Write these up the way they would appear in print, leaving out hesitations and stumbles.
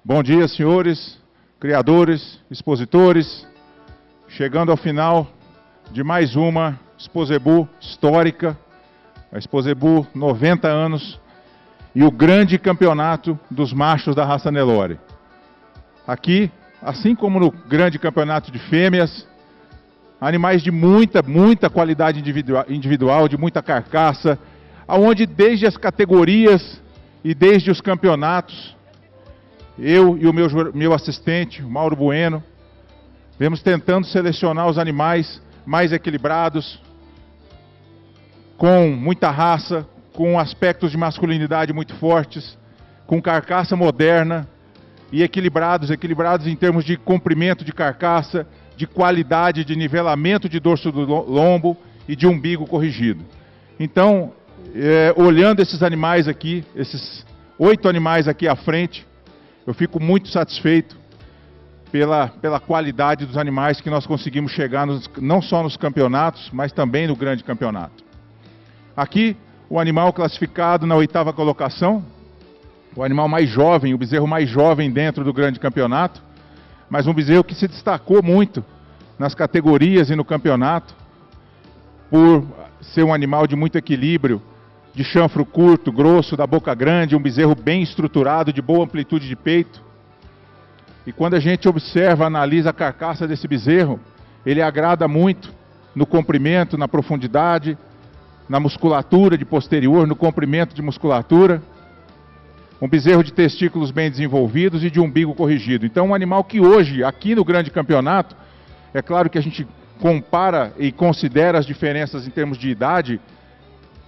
Bom dia, senhores, criadores, expositores. Chegando ao final de mais uma Exposebu histórica, a Exposebu 90 anos e o grande campeonato dos machos da raça Nelore. Aqui, assim como no grande campeonato de fêmeas, animais de muita qualidade individual, de muita carcaça, aonde desde as categorias e desde os campeonatos, eu e o meu assistente, Mauro Bueno, vemos tentando selecionar os animais mais equilibrados, com muita raça, com aspectos de masculinidade muito fortes, com carcaça moderna e equilibrados em termos de comprimento de carcaça, de qualidade, de nivelamento de dorso do lombo e de umbigo corrigido. Então, olhando esses animais aqui, esses 8 animais aqui à frente, eu fico muito satisfeito pela qualidade dos animais que nós conseguimos chegar, não só nos campeonatos, mas também no grande campeonato. Aqui, o animal classificado na 8ª colocação, o animal mais jovem, o bezerro mais jovem dentro do grande campeonato, mas um bezerro que se destacou muito nas categorias e no campeonato, por ser um animal de muito equilíbrio, de chanfro curto, grosso, da boca grande, um bezerro bem estruturado, de boa amplitude de peito. E quando a gente observa, analisa a carcaça desse bezerro, ele agrada muito no comprimento, na profundidade, na musculatura de posterior, no comprimento de musculatura. Um bezerro de testículos bem desenvolvidos e de umbigo corrigido. Então, um animal que hoje, aqui no grande campeonato, é claro que a gente compara e considera as diferenças em termos de idade,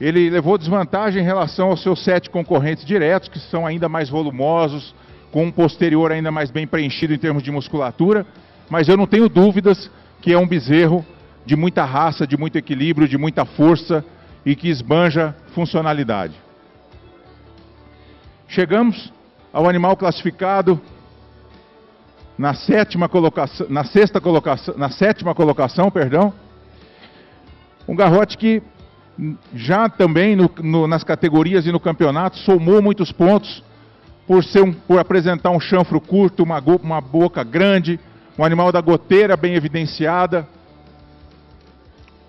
ele levou desvantagem em relação aos seus 7 concorrentes diretos, que são ainda mais volumosos, com um posterior ainda mais bem preenchido em termos de musculatura, mas eu não tenho dúvidas que é um bezerro de muita raça, de muito equilíbrio, de muita força e que esbanja funcionalidade. Chegamos ao animal classificado na 7ª colocação, um garrote que já também nas categorias e no campeonato somou muitos pontos por apresentar um chanfro curto, uma boca grande, um animal da goteira bem evidenciada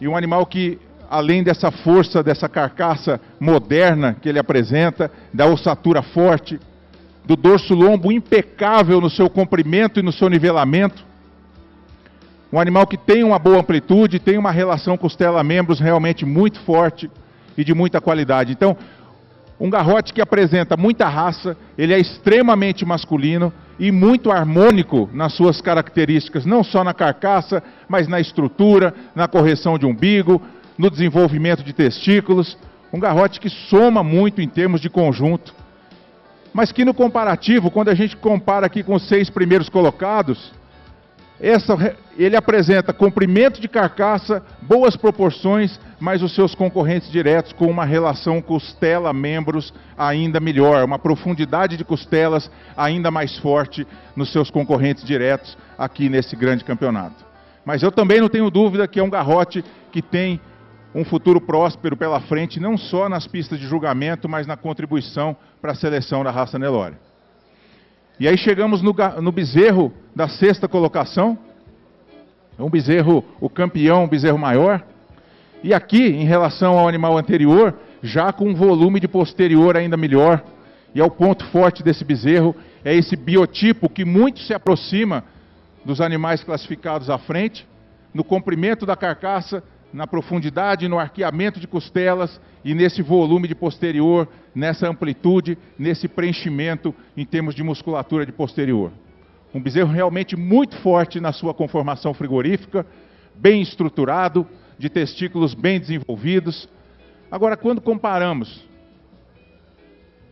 e um animal que, além dessa força, dessa carcaça moderna que ele apresenta, da ossatura forte, do dorso lombo impecável no seu comprimento e no seu nivelamento, um animal que tem uma boa amplitude, tem uma relação costela-membros realmente muito forte e de muita qualidade. Então, um garrote que apresenta muita raça, ele é extremamente masculino e muito harmônico nas suas características, não só na carcaça, mas na estrutura, na correção de umbigo, no desenvolvimento de testículos. Um garrote que soma muito em termos de conjunto, mas que no comparativo, quando a gente compara aqui com os 6 primeiros colocados, ele apresenta comprimento de carcaça, boas proporções, mas os seus concorrentes diretos com uma relação costela-membros ainda melhor, uma profundidade de costelas ainda mais forte nos seus concorrentes diretos aqui nesse grande campeonato. Mas eu também não tenho dúvida que é um garrote que tem um futuro próspero pela frente, não só nas pistas de julgamento, mas na contribuição para a seleção da raça Nelore. E aí chegamos no bezerro da 6ª colocação, um bezerro, o campeão, um bezerro maior, e aqui, em relação ao animal anterior, já com um volume de posterior ainda melhor, e é o ponto forte desse bezerro, é esse biotipo que muito se aproxima dos animais classificados à frente, no comprimento da carcaça, na profundidade, no arqueamento de costelas e nesse volume de posterior, nessa amplitude, nesse preenchimento em termos de musculatura de posterior. Um bezerro realmente muito forte na sua conformação frigorífica, bem estruturado, de testículos bem desenvolvidos. Agora, quando comparamos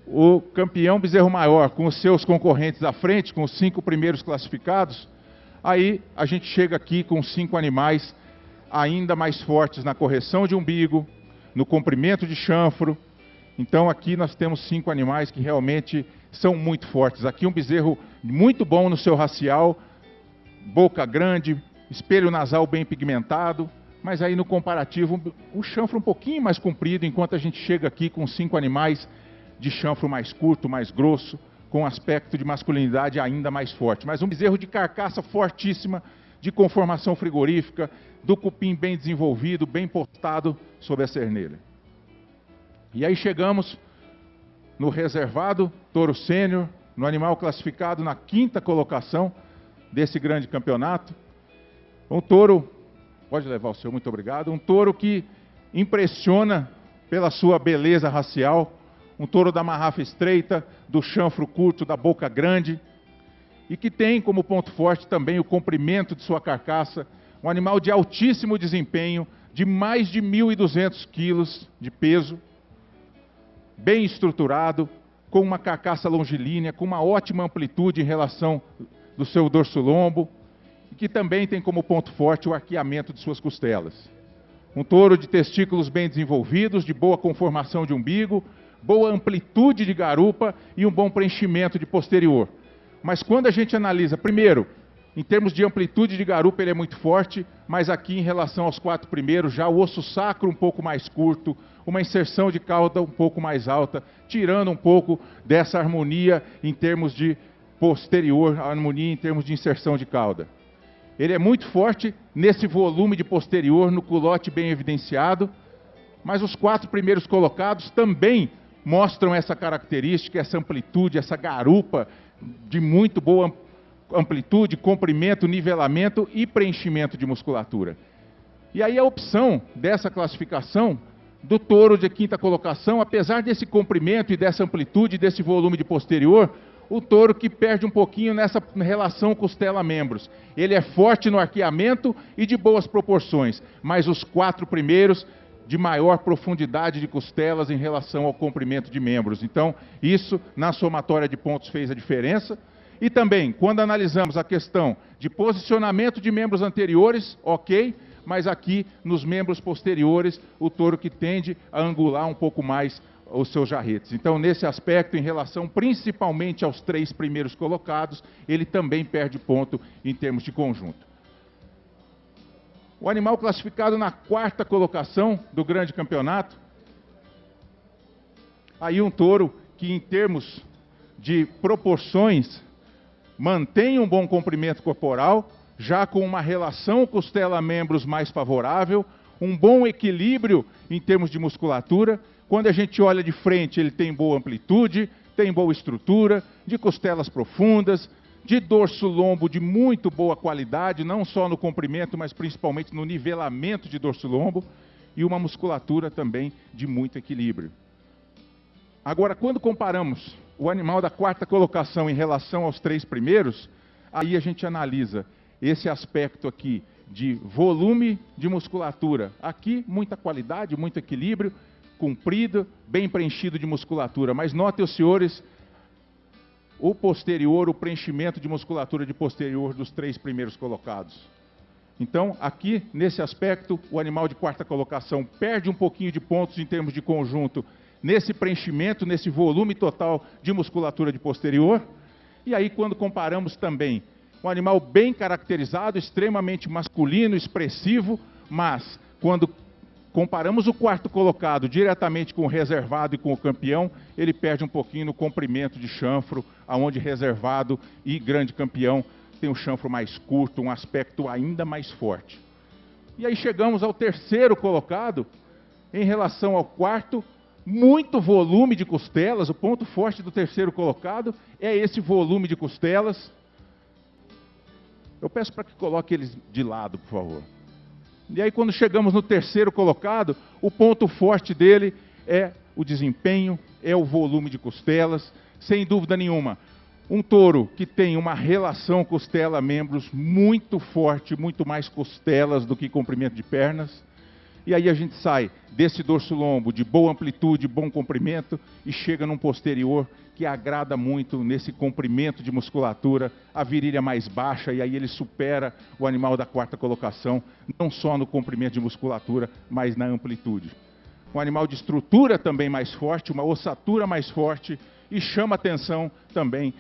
o campeão bezerro maior com os seus concorrentes à frente, com os 5 primeiros classificados, aí a gente chega aqui com 5 animais ainda mais fortes na correção de umbigo, no comprimento de chanfro. Então aqui nós temos 5 animais que realmente são muito fortes. Aqui um bezerro muito bom no seu racial, boca grande, espelho nasal bem pigmentado, mas aí no comparativo o chanfro um pouquinho mais comprido, enquanto a gente chega aqui com 5 animais de chanfro mais curto, mais grosso, com aspecto de masculinidade ainda mais forte. Mas um bezerro de carcaça fortíssima, de conformação frigorífica, do cupim bem desenvolvido, bem postado sobre a cernelha. E aí chegamos no reservado touro sênior, no animal classificado na 5ª colocação desse grande campeonato. Um touro, pode levar o seu, muito obrigado, um touro que impressiona pela sua beleza racial, um touro da marrafa estreita, do chanfro curto, da boca grande, e que tem como ponto forte também o comprimento de sua carcaça, um animal de altíssimo desempenho, de mais de 1.200 quilos de peso, bem estruturado, com uma carcaça longilínea, com uma ótima amplitude em relação do seu dorso-lombo, e que também tem como ponto forte o arqueamento de suas costelas. Um touro de testículos bem desenvolvidos, de boa conformação de umbigo, boa amplitude de garupa e um bom preenchimento de posterior. Mas quando a gente analisa, primeiro, em termos de amplitude de garupa ele é muito forte, mas aqui em relação aos 4 primeiros, já o osso sacro um pouco mais curto, uma inserção de cauda um pouco mais alta, tirando um pouco dessa harmonia em termos de posterior, harmonia em termos de inserção de cauda. Ele é muito forte nesse volume de posterior, no culote bem evidenciado, mas os 4 primeiros colocados também mostram essa característica, essa amplitude, essa garupa de muito boa amplitude, comprimento, nivelamento e preenchimento de musculatura. E aí a opção dessa classificação do touro de 5ª colocação, apesar desse comprimento e dessa amplitude, desse volume de posterior, o touro que perde um pouquinho nessa relação costela-membros. Ele é forte no arqueamento e de boas proporções, mas os 4 primeiros de maior profundidade de costelas em relação ao comprimento de membros. Então, isso na somatória de pontos fez a diferença. E também, quando analisamos a questão de posicionamento de membros anteriores, ok, mas aqui nos membros posteriores, o touro que tende a angular um pouco mais os seus jarretes. Então, nesse aspecto, em relação principalmente aos 3 primeiros colocados, ele também perde ponto em termos de conjunto. O animal classificado na 4ª colocação do grande campeonato, aí um touro que em termos de proporções mantém um bom comprimento corporal, já com uma relação costela-membros mais favorável, um bom equilíbrio em termos de musculatura. Quando a gente olha de frente, ele tem boa amplitude, tem boa estrutura, de costelas profundas, de dorso-lombo de muito boa qualidade, não só no comprimento, mas principalmente no nivelamento de dorso-lombo, e uma musculatura também de muito equilíbrio. Agora, quando comparamos o animal da 4ª colocação em relação aos 3 primeiros, aí a gente analisa esse aspecto aqui de volume de musculatura. Aqui, muita qualidade, muito equilíbrio, comprido, bem preenchido de musculatura. Mas notem os senhores, o posterior, o preenchimento de musculatura de posterior dos 3 primeiros colocados. Então, aqui, nesse aspecto, o animal de 4ª colocação perde um pouquinho de pontos em termos de conjunto, nesse preenchimento, nesse volume total de musculatura de posterior. E aí, quando comparamos também um animal bem caracterizado, extremamente masculino, expressivo, mas quando comparamos o 4º colocado diretamente com o reservado e com o campeão, ele perde um pouquinho no comprimento de chanfro, aonde reservado e grande campeão tem um chanfro mais curto, um aspecto ainda mais forte. E aí chegamos ao 3º colocado, em relação ao 4º, muito volume de costelas. O ponto forte do 3º colocado é esse volume de costelas. Eu peço para que coloque eles de lado, por favor. E aí, quando chegamos no 3º colocado, o ponto forte dele é o desempenho, é o volume de costelas, sem dúvida nenhuma. Um touro que tem uma relação costela-membros muito forte, muito mais costelas do que comprimento de pernas. E aí a gente sai desse dorso-lombo de boa amplitude, bom comprimento, e chega num posterior que agrada muito nesse comprimento de musculatura, a virilha mais baixa, e aí ele supera o animal da 4ª colocação, não só no comprimento de musculatura, mas na amplitude. Um animal de estrutura também mais forte, uma ossatura mais forte, e chama atenção também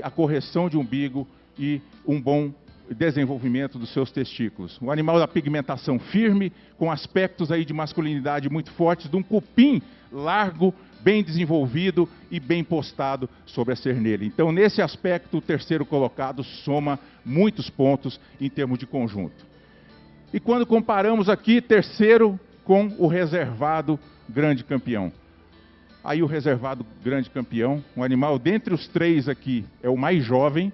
a correção de umbigo e um bom desenvolvimento dos seus testículos. Um animal da pigmentação firme, com aspectos aí de masculinidade muito fortes, de um cupim largo, bem desenvolvido e bem postado sobre a cernelha. Então, nesse aspecto, o terceiro colocado soma muitos pontos em termos de conjunto. E quando comparamos aqui, terceiro com o reservado grande campeão. Aí o reservado grande campeão, um animal dentre os três aqui, é o mais jovem,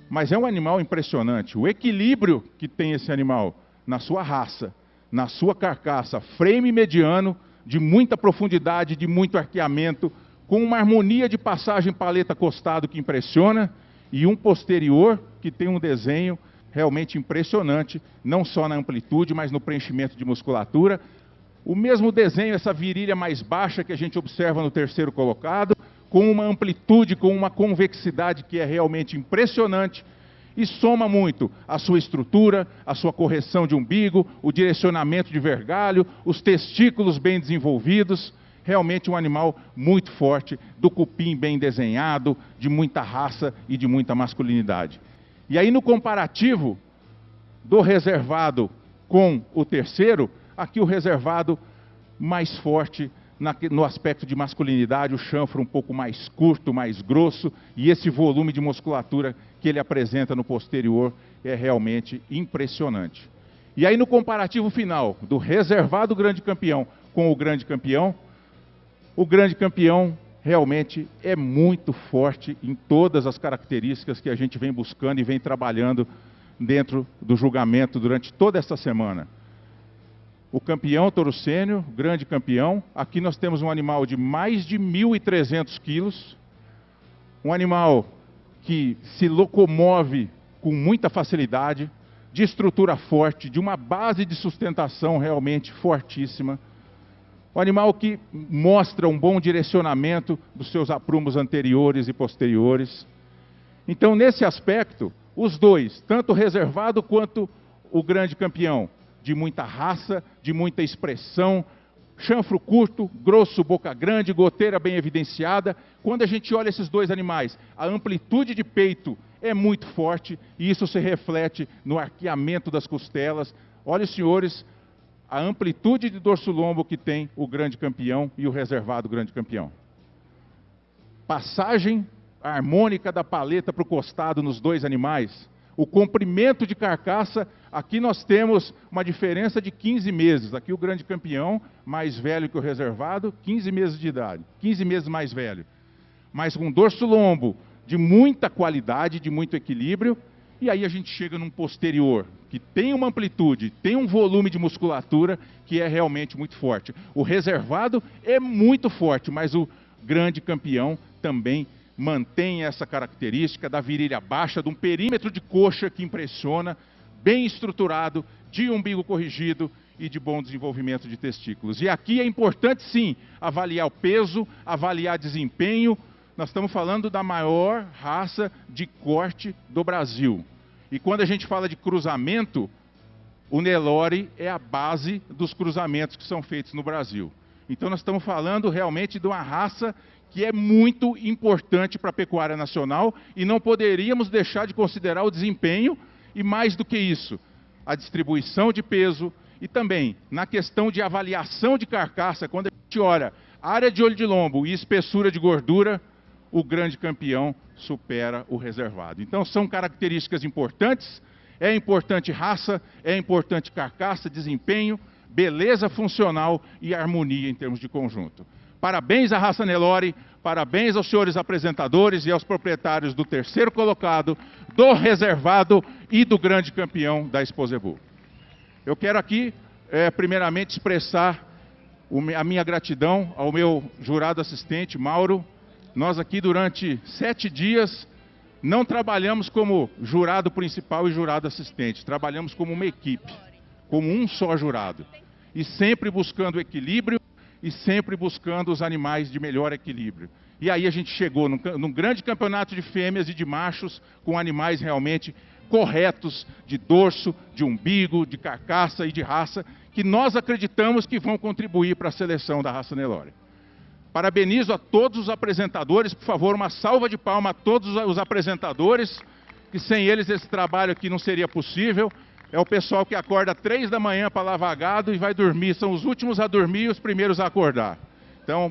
mas é um animal impressionante. O equilíbrio que tem esse animal na sua raça, na sua carcaça, frame mediano, de muita profundidade, de muito arqueamento, com uma harmonia de passagem paleta costado que impressiona, e um posterior que tem um desenho realmente impressionante, não só na amplitude, mas no preenchimento de musculatura. O mesmo desenho, essa virilha mais baixa que a gente observa no terceiro colocado, com uma amplitude, com uma convexidade que é realmente impressionante, e soma muito a sua estrutura, a sua correção de umbigo, o direcionamento de vergalho, os testículos bem desenvolvidos. Realmente um animal muito forte, do cupim bem desenhado, de muita raça e de muita masculinidade. E aí no comparativo do reservado com o terceiro, aqui o reservado mais forte no aspecto de masculinidade, o chanfro um pouco mais curto, mais grosso, e esse volume de musculatura que ele apresenta no posterior é realmente impressionante. E aí no comparativo final do reservado grande campeão com o grande campeão realmente é muito forte em todas as características que a gente vem buscando e vem trabalhando dentro do julgamento durante toda essa semana. O campeão Torocênio, grande campeão, aqui nós temos um animal de mais de 1.300 quilos, um animal que se locomove com muita facilidade, de estrutura forte, de uma base de sustentação realmente fortíssima, um animal que mostra um bom direcionamento dos seus aprumos anteriores e posteriores. Então, nesse aspecto, os dois, tanto o reservado quanto o grande campeão, de muita raça, de muita expressão, chanfro curto, grosso, boca grande, goteira bem evidenciada. Quando a gente olha esses dois animais, a amplitude de peito é muito forte e isso se reflete no arqueamento das costelas. Olha, senhores, a amplitude de dorso-lombo que tem o grande campeão e o reservado grande campeão. Passagem harmônica da paleta para o costado nos dois animais. O comprimento de carcaça, aqui nós temos uma diferença de 15 meses. Aqui o grande campeão, mais velho que o reservado, 15 meses de idade, 15 meses mais velho. Mas com dorso-lombo de muita qualidade, de muito equilíbrio, e aí a gente chega num posterior, que tem uma amplitude, tem um volume de musculatura que é realmente muito forte. O reservado é muito forte, mas o grande campeão também mantém essa característica da virilha baixa, de um perímetro de coxa que impressiona, bem estruturado, de umbigo corrigido e de bom desenvolvimento de testículos. E aqui é importante, sim, avaliar o peso, avaliar desempenho. Nós estamos falando da maior raça de corte do Brasil. E quando a gente fala de cruzamento, o Nelore é a base dos cruzamentos que são feitos no Brasil. Então nós estamos falando realmente de uma raça que é muito importante para a pecuária nacional e não poderíamos deixar de considerar o desempenho e, mais do que isso, a distribuição de peso e também na questão de avaliação de carcaça, quando a gente olha área de olho de lombo e espessura de gordura, o grande campeão supera o reservado. Então são características importantes, é importante raça, é importante carcaça, desempenho, beleza funcional e harmonia em termos de conjunto. Parabéns à raça Nelore, parabéns aos senhores apresentadores e aos proprietários do terceiro colocado, do reservado e do grande campeão da Exposebu. Eu quero aqui, primeiramente, expressar a minha gratidão ao meu jurado assistente, Mauro. Nós aqui, durante 7 dias, não trabalhamos como jurado principal e jurado assistente, trabalhamos como uma equipe, como um só jurado. E sempre buscando equilíbrio, e sempre buscando os animais de melhor equilíbrio. E aí a gente chegou num grande campeonato de fêmeas e de machos, com animais realmente corretos, de dorso, de umbigo, de carcaça e de raça, que nós acreditamos que vão contribuir para a seleção da raça Nelore. Parabenizo a todos os apresentadores, por favor, uma salva de palmas a todos os apresentadores que sem eles esse trabalho aqui não seria possível. É o pessoal que acorda 3 da manhã para lavar gado e vai dormir. São os últimos a dormir e os primeiros a acordar. Então,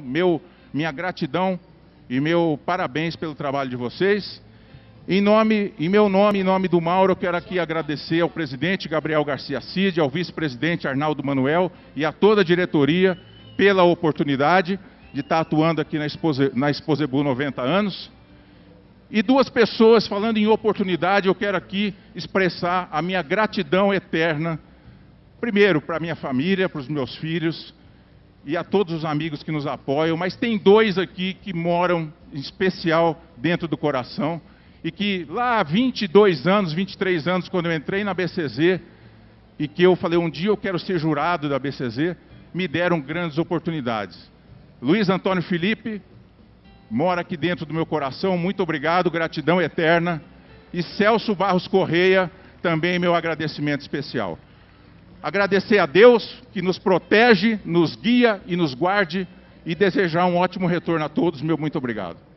minha gratidão e meu parabéns pelo trabalho de vocês. Em meu nome, em nome do Mauro, eu quero aqui agradecer ao presidente Gabriel Garcia Cid, ao vice-presidente Arnaldo Manuel e a toda a diretoria pela oportunidade de estar atuando aqui na Exposebu 90 anos. E duas pessoas, falando em oportunidade, eu quero aqui expressar a minha gratidão eterna, primeiro para a minha família, para os meus filhos e a todos os amigos que nos apoiam, mas tem dois aqui que moram em especial dentro do coração e que lá há 22 anos, 23 anos, quando eu entrei na BCZ e que eu falei, um dia eu quero ser jurado da BCZ, me deram grandes oportunidades. Luiz Antônio Felipe mora aqui dentro do meu coração, muito obrigado, gratidão eterna. E Celso Barros Correia, também meu agradecimento especial. Agradecer a Deus que nos protege, nos guia e nos guarde e desejar um ótimo retorno a todos, meu muito obrigado.